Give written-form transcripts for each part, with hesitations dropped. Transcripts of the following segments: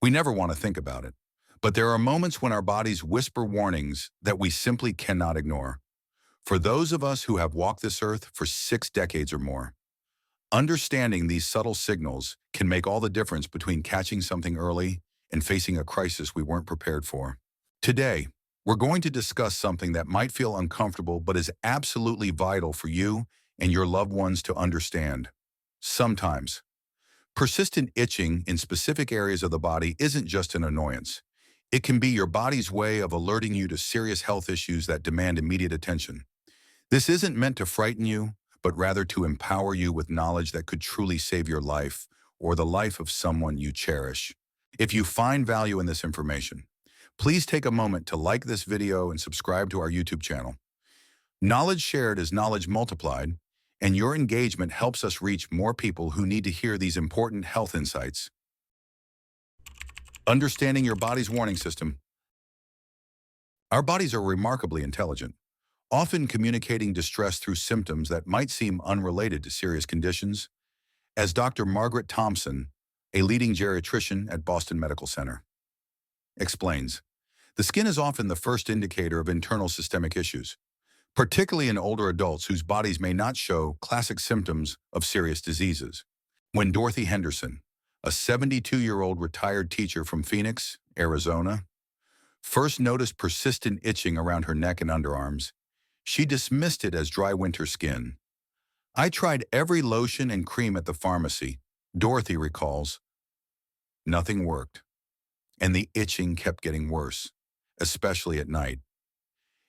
We never want to think about it. But there are moments when our bodies whisper warnings that we simply cannot ignore. For those of us who have walked this earth for 6 decades or more, understanding these subtle signals can make all the difference between catching something early and facing a crisis we weren't prepared for. Today, we're going to discuss something that might feel uncomfortable but is absolutely vital for you and your loved ones to understand. Sometimes, persistent itching in specific areas of the body isn't just an annoyance. It can be your body's way of alerting you to serious health issues that demand immediate attention. This isn't meant to frighten you, but rather to empower you with knowledge that could truly save your life or the life of someone you cherish. If you find value in this information, please take a moment to like this video and subscribe to our YouTube channel. Knowledge shared is knowledge multiplied, and your engagement helps us reach more people who need to hear these important health insights. Understanding your body's warning system. Our bodies are remarkably intelligent, often communicating distress through symptoms that might seem unrelated to serious conditions, as Dr. Margaret Thompson, a leading geriatrician at Boston Medical Center, explains. The skin is often the first indicator of internal systemic issues, particularly in older adults whose bodies may not show classic symptoms of serious diseases. When Dorothy Henderson, a 72-year-old retired teacher from Phoenix, Arizona, first noticed persistent itching around her neck and underarms, she dismissed it as dry winter skin. I tried every lotion and cream at the pharmacy, Dorothy recalls. Nothing worked, and the itching kept getting worse, especially at night.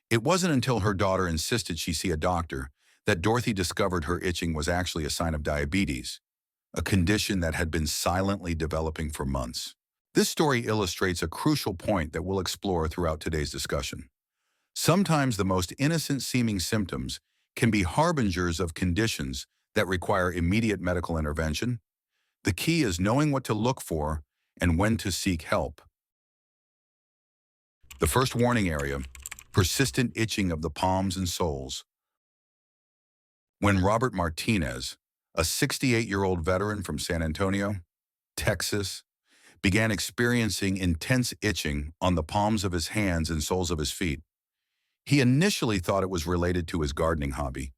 It wasn't until her daughter insisted she see a doctor that Dorothy discovered her itching was actually a sign of diabetes, a condition that had been silently developing for months. This story illustrates a crucial point that we'll explore throughout today's discussion. Sometimes the most innocent-seeming symptoms can be harbingers of conditions that require immediate medical intervention. The key is knowing what to look for and when to seek help. The first warning area: persistent itching of the palms and soles. When Robert Martinez, a 68-year-old veteran from San Antonio, Texas, began experiencing intense itching on the palms of his hands and soles of his feet, he initially thought it was related to his gardening hobby.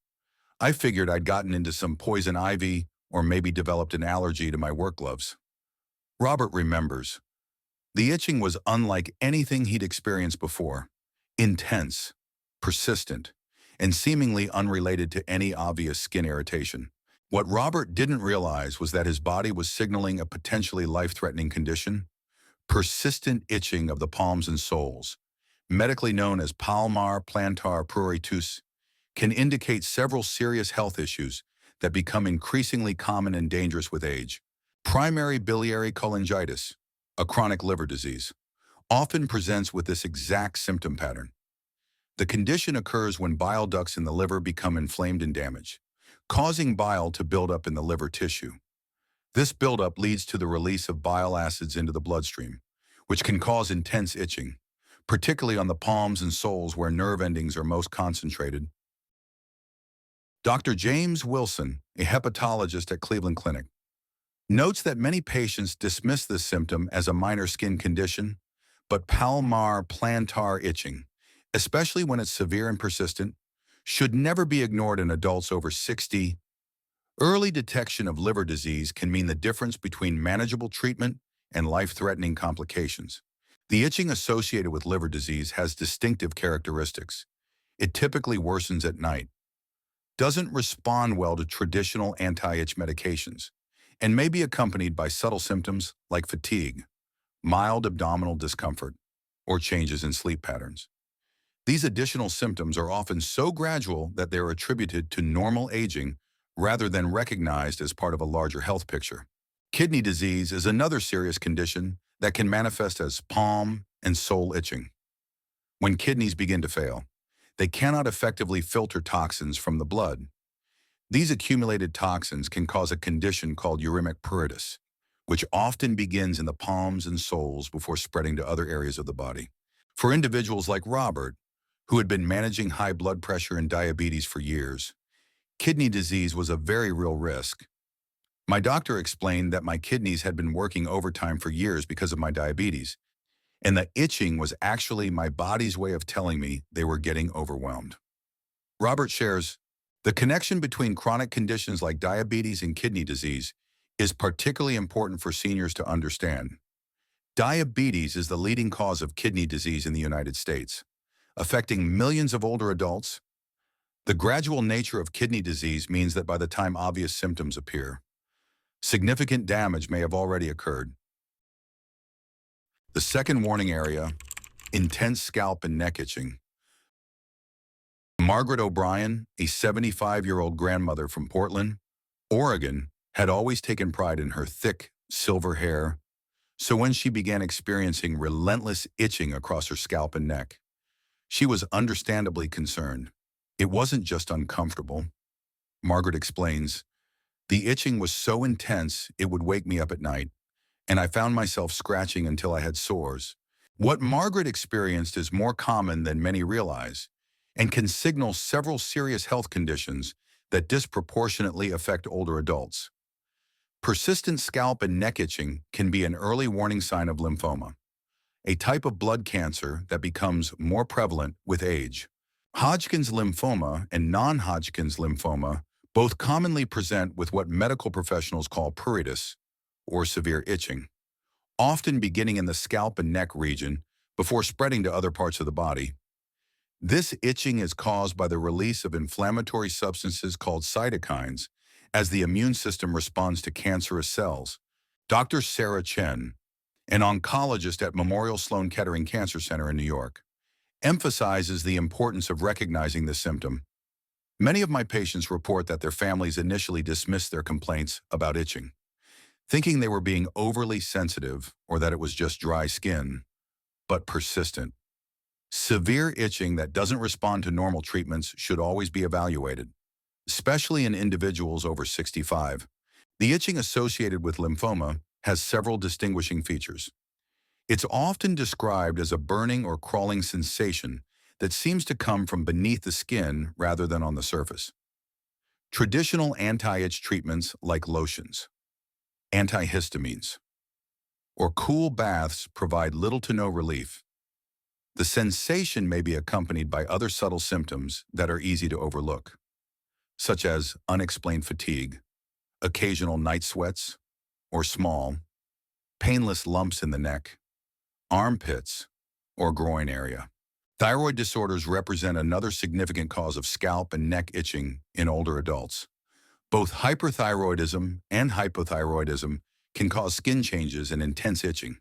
I figured I'd gotten into some poison ivy or maybe developed an allergy to my work gloves. Robert remembers. The itching was unlike anything he'd experienced before. Intense, persistent, and seemingly unrelated to any obvious skin irritation. What Robert didn't realize was that his body was signaling a potentially life-threatening condition: persistent itching of the palms and soles, medically known as palmar plantar pruritus, can indicate several serious health issues that become increasingly common and dangerous with age. Primary biliary cholangitis, a chronic liver disease, often presents with this exact symptom pattern. The condition occurs when bile ducts in the liver become inflamed and damaged, causing bile to build up in the liver tissue. This buildup leads to the release of bile acids into the bloodstream, which can cause intense itching, particularly on the palms and soles where nerve endings are most concentrated. Dr. James Wilson, a hepatologist at Cleveland Clinic, notes that many patients dismiss this symptom as a minor skin condition, but palmar plantar itching, especially when it's severe and persistent, should never be ignored in adults over 60. Early detection of liver disease can mean the difference between manageable treatment and life-threatening complications. The itching associated with liver disease has distinctive characteristics. It typically worsens at night, doesn't respond well to traditional anti-itch medications, and may be accompanied by subtle symptoms like fatigue, mild abdominal discomfort, or changes in sleep patterns. These additional symptoms are often so gradual that they are attributed to normal aging rather than recognized as part of a larger health picture. Kidney disease is another serious condition that can manifest as palm and sole itching. When kidneys begin to fail, they cannot effectively filter toxins from the blood. These accumulated toxins can cause a condition called uremic pruritus, which often begins in the palms and soles before spreading to other areas of the body. For individuals like Robert, who had been managing high blood pressure and diabetes for years, kidney disease was a very real risk. My doctor explained that my kidneys had been working overtime for years because of my diabetes, and the itching was actually my body's way of telling me they were getting overwhelmed. Robert shares, the connection between chronic conditions like diabetes and kidney disease is particularly important for seniors to understand. Diabetes is the leading cause of kidney disease in the United States, affecting millions of older adults. The gradual nature of kidney disease means that by the time obvious symptoms appear, significant damage may have already occurred. The second warning area, intense scalp and neck itching. Margaret O'Brien, a 75-year-old grandmother from Portland, Oregon, had always taken pride in her thick, silver hair, so when she began experiencing relentless itching across her scalp and neck, she was understandably concerned. It wasn't just uncomfortable. Margaret explains, the itching was so intense it would wake me up at night, and I found myself scratching until I had sores. What Margaret experienced is more common than many realize and can signal several serious health conditions that disproportionately affect older adults. Persistent scalp and neck itching can be an early warning sign of lymphoma, a type of blood cancer that becomes more prevalent with age. Hodgkin's lymphoma and non-Hodgkin's lymphoma both commonly present with what medical professionals call pruritus, or severe itching, often beginning in the scalp and neck region before spreading to other parts of the body. This itching is caused by the release of inflammatory substances called cytokines as the immune system responds to cancerous cells. Dr. Sarah Chen, an oncologist at Memorial Sloan Kettering Cancer Center in New York, emphasizes the importance of recognizing this symptom. Many of my patients report that their families initially dismissed their complaints about itching, thinking they were being overly sensitive or that it was just dry skin, but persistent. Severe itching that doesn't respond to normal treatments should always be evaluated, especially in individuals over 65. The itching associated with lymphoma has several distinguishing features. It's often described as a burning or crawling sensation that seems to come from beneath the skin rather than on the surface. Traditional anti-itch treatments like lotions, antihistamines, or cool baths provide little to no relief. The sensation may be accompanied by other subtle symptoms that are easy to overlook, such as unexplained fatigue, occasional night sweats, or small, painless lumps in the neck, armpits, or groin area. Thyroid disorders represent another significant cause of scalp and neck itching in older adults. Both hyperthyroidism and hypothyroidism can cause skin changes and intense itching,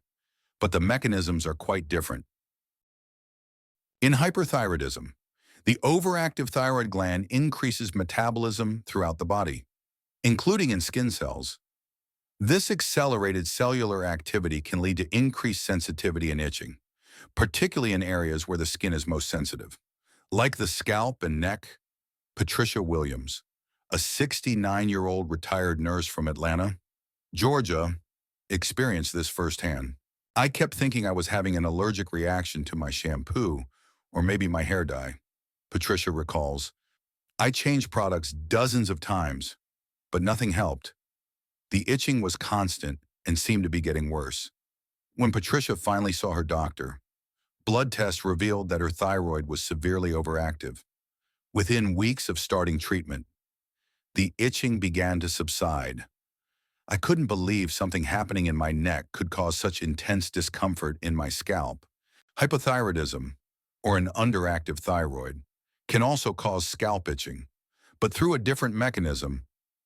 but the mechanisms are quite different. In hyperthyroidism, the overactive thyroid gland increases metabolism throughout the body, including in skin cells. This accelerated cellular activity can lead to increased sensitivity and itching, particularly in areas where the skin is most sensitive, like the scalp and neck. Patricia Williams, a 69-year-old retired nurse from Atlanta, Georgia, experienced this firsthand. I kept thinking I was having an allergic reaction to my shampoo or maybe my hair dye. Patricia recalls, I changed products dozens of times, but nothing helped. The itching was constant and seemed to be getting worse. When Patricia finally saw her doctor, blood tests revealed that her thyroid was severely overactive. Within weeks of starting treatment, the itching began to subside. I couldn't believe something happening in my neck could cause such intense discomfort in my scalp. Hypothyroidism, or an underactive thyroid, can also cause scalp itching, but through a different mechanism,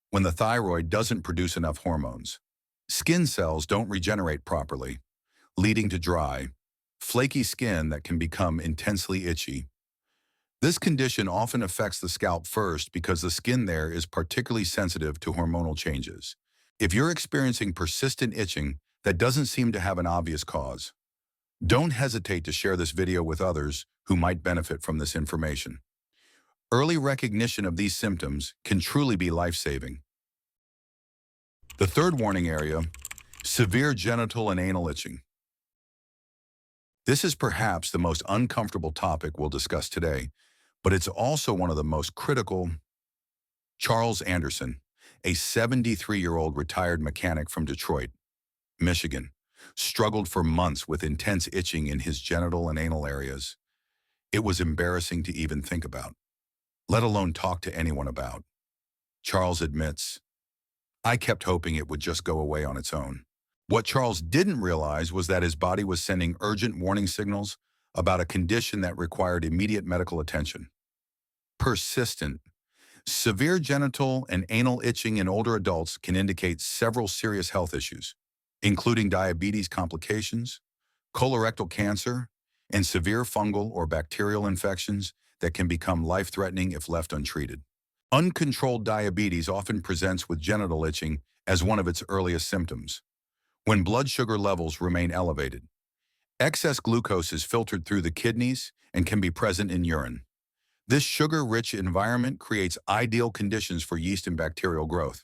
when the thyroid doesn't produce enough hormones. Skin cells don't regenerate properly, leading to dry, flaky skin that can become intensely itchy. This condition often affects the scalp first because the skin there is particularly sensitive to hormonal changes. If you're experiencing persistent itching that doesn't seem to have an obvious cause, don't hesitate to share this video with others who might benefit from this information. Early recognition of these symptoms can truly be life-saving. The third warning area, severe genital and anal itching. This is perhaps the most uncomfortable topic we'll discuss today, but it's also one of the most critical. Charles Anderson, a 73-year-old retired mechanic from Detroit, Michigan, struggled for months with intense itching in his genital and anal areas. It was embarrassing to even think about, let alone talk to anyone about. Charles admits, I kept hoping it would just go away on its own. What Charles didn't realize was that his body was sending urgent warning signals about a condition that required immediate medical attention. Persistent, severe genital and anal itching in older adults can indicate several serious health issues, including diabetes complications, colorectal cancer, and severe fungal or bacterial infections that can become life-threatening if left untreated. Uncontrolled diabetes often presents with genital itching as one of its earliest symptoms. When blood sugar levels remain elevated, excess glucose is filtered through the kidneys and can be present in urine. This sugar-rich environment creates ideal conditions for yeast and bacterial growth,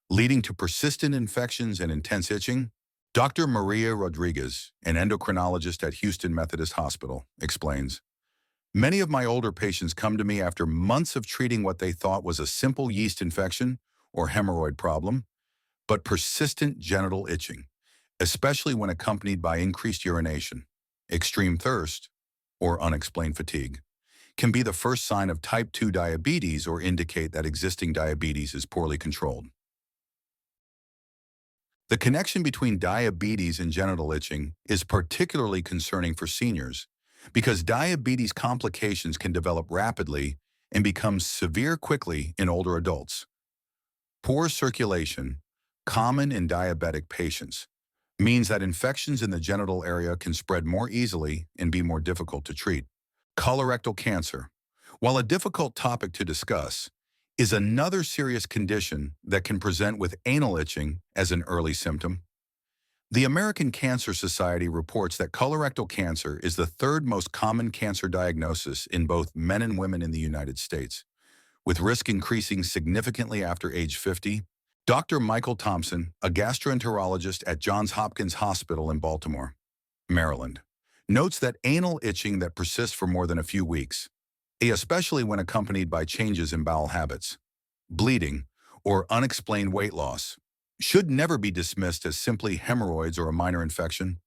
leading to persistent infections and intense itching. Dr. Maria Rodriguez, an endocrinologist at Houston Methodist Hospital, explains, many of my older patients come to me after months of treating what they thought was a simple yeast infection or hemorrhoid problem, but persistent genital itching, especially when accompanied by increased urination, extreme thirst, or unexplained fatigue, can be the first sign of type 2 diabetes or indicate that existing diabetes is poorly controlled. The connection between diabetes and genital itching is particularly concerning for seniors because diabetes complications can develop rapidly and become severe quickly in older adults. Poor circulation, common in diabetic patients, means that infections in the genital area can spread more easily and be more difficult to treat. Colorectal cancer, while a difficult topic to discuss, is another serious condition that can present with anal itching as an early symptom. The American Cancer Society reports that colorectal cancer is the third most common cancer diagnosis in both men and women in the United States, with risk increasing significantly after age 50. Dr. Michael Thompson, a gastroenterologist at Johns Hopkins Hospital in Baltimore, Maryland, notes that anal itching that persists for more than a few weeks, especially when accompanied by changes in bowel habits, bleeding, or unexplained weight loss, should never be dismissed as simply hemorrhoids or a minor infection.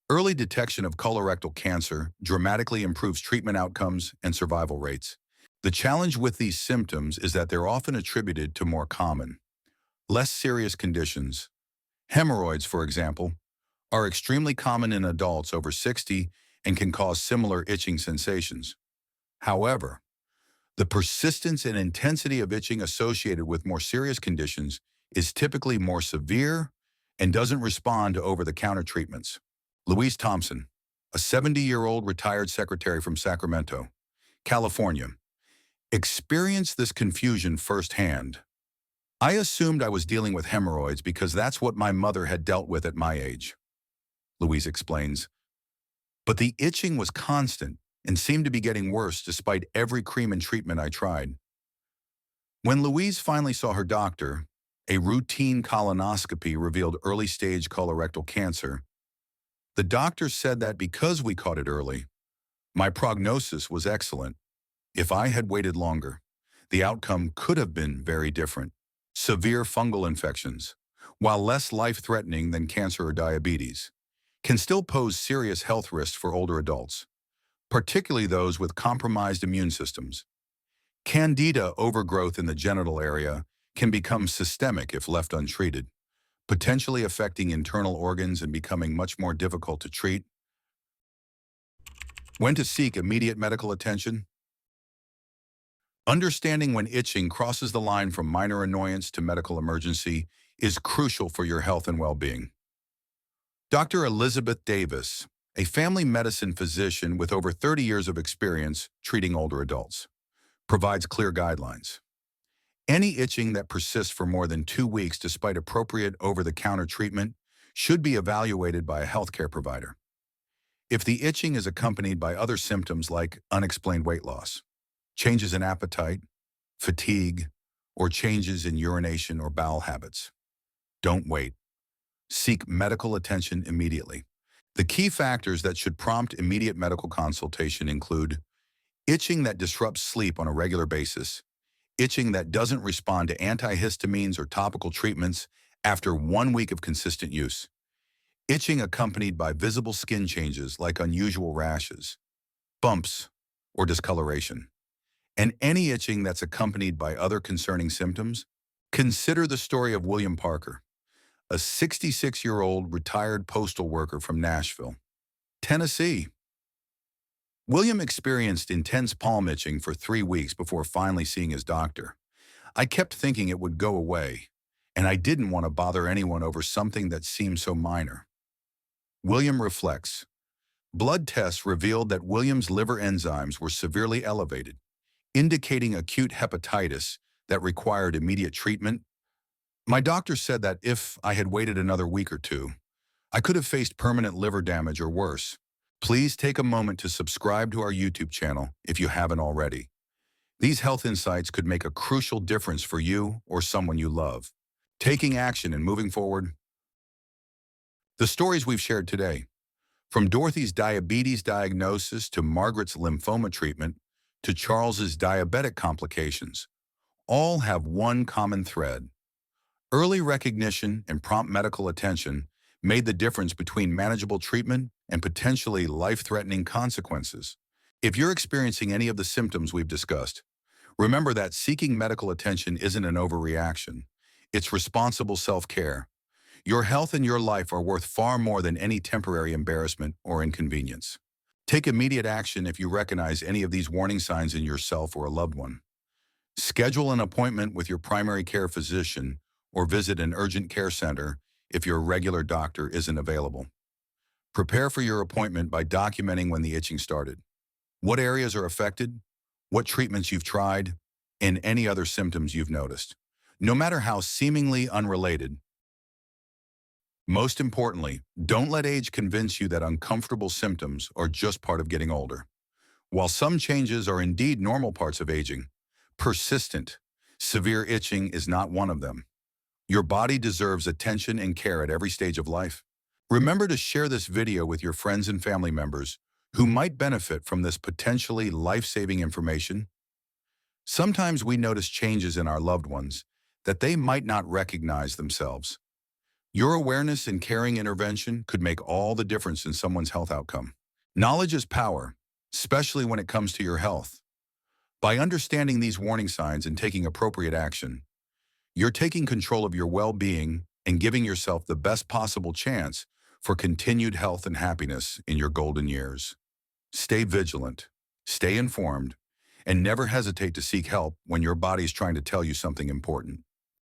Early detection of colorectal cancer dramatically improves treatment outcomes and survival rates. The challenge with these symptoms is that they're often attributed to more common, less serious conditions. Hemorrhoids, for example, are extremely common in adults over 60 and can cause similar itching sensations. However, the persistence and intensity of itching associated with more serious conditions is typically more severe and doesn't respond to over-the-counter treatments. Louise Thompson, a 70-year-old retired secretary from Sacramento, California, experienced this confusion firsthand. I assumed I was dealing with hemorrhoids because that's what my mother had dealt with at my age, Louise explains. But the itching was constant and seemed to be getting worse despite every cream and treatment I tried. When Louise finally saw her doctor, a routine colonoscopy revealed early-stage colorectal cancer. The doctor said that because we caught it early, my prognosis was excellent. If I had waited longer, the outcome could have been very different. Severe fungal infections, while less life-threatening than cancer or diabetes, can still pose serious health risks for older adults, particularly those with compromised immune systems. Candida overgrowth in the genital area can become systemic if left untreated, potentially affecting internal organs and becoming much more difficult to treat. When to seek immediate medical attention? Understanding when itching crosses the line from minor annoyance to medical emergency is crucial for your health and well-being. Dr. Elizabeth Davis, a family medicine physician with over 30 years of experience treating older adults, provides clear guidelines. Any itching that persists for more than 2 weeks despite appropriate over-the-counter treatment should be evaluated by a healthcare provider. If the itching is accompanied by other symptoms like unexplained weight loss, changes in appetite, fatigue, or changes in urination or bowel habits, don't wait. Seek medical attention immediately. The key factors that should prompt immediate medical consultation include itching that disrupts sleep on a regular basis, itching that doesn't respond to antihistamines or topical treatments after 1 week of consistent use. Itching accompanied by visible skin changes like unusual rashes, bumps, or discoloration. And any itching that's accompanied by other concerning symptoms. Consider the story of William Parker, a 66-year-old retired postal worker from Nashville, Tennessee. William experienced intense palm itching for 3 weeks before finally seeing his doctor. I kept thinking it would go away, and I didn't want to bother anyone over something that seemed so minor. William reflects. Blood tests revealed that William's liver enzymes were severely elevated, indicating acute hepatitis that required immediate treatment. My doctor said that if I had waited another week or two, I could have faced permanent liver damage or worse. Please take a moment to subscribe to our YouTube channel if you haven't already. These health insights could make a crucial difference for you or someone you love. Taking action and moving forward. The stories we've shared today, from Dorothy's diabetes diagnosis to Margaret's lymphoma treatment to Charles's diabetic complications, all have one common thread. Early recognition and prompt medical attention made the difference between manageable treatment and potentially life-threatening consequences. If you're experiencing any of the symptoms we've discussed, remember that seeking medical attention isn't an overreaction. It's responsible self-care. Your health and your life are worth far more than any temporary embarrassment or inconvenience. Take immediate action if you recognize any of these warning signs in yourself or a loved one. Schedule an appointment with your primary care physician or visit an urgent care center if your regular doctor isn't available. Prepare for your appointment by documenting when the itching started, what areas are affected, what treatments you've tried, and any other symptoms you've noticed. No matter how seemingly unrelated. Most importantly, don't let age convince you that uncomfortable symptoms are just part of getting older. While some changes are indeed normal parts of aging, persistent, severe itching is not one of them. Your body deserves attention and care at every stage of life. Remember to share this video with your friends and family members who might benefit from this potentially life-saving information. Sometimes we notice changes in our loved ones that they might not recognize themselves. Your awareness and caring intervention could make all the difference in someone's health outcome. Knowledge is power, especially when it comes to your health. By understanding these warning signs and taking appropriate action, you're taking control of your well-being and giving yourself the best possible chance for continued health and happiness in your golden years. Stay vigilant, stay informed, and never hesitate to seek help when your body's trying to tell you something important.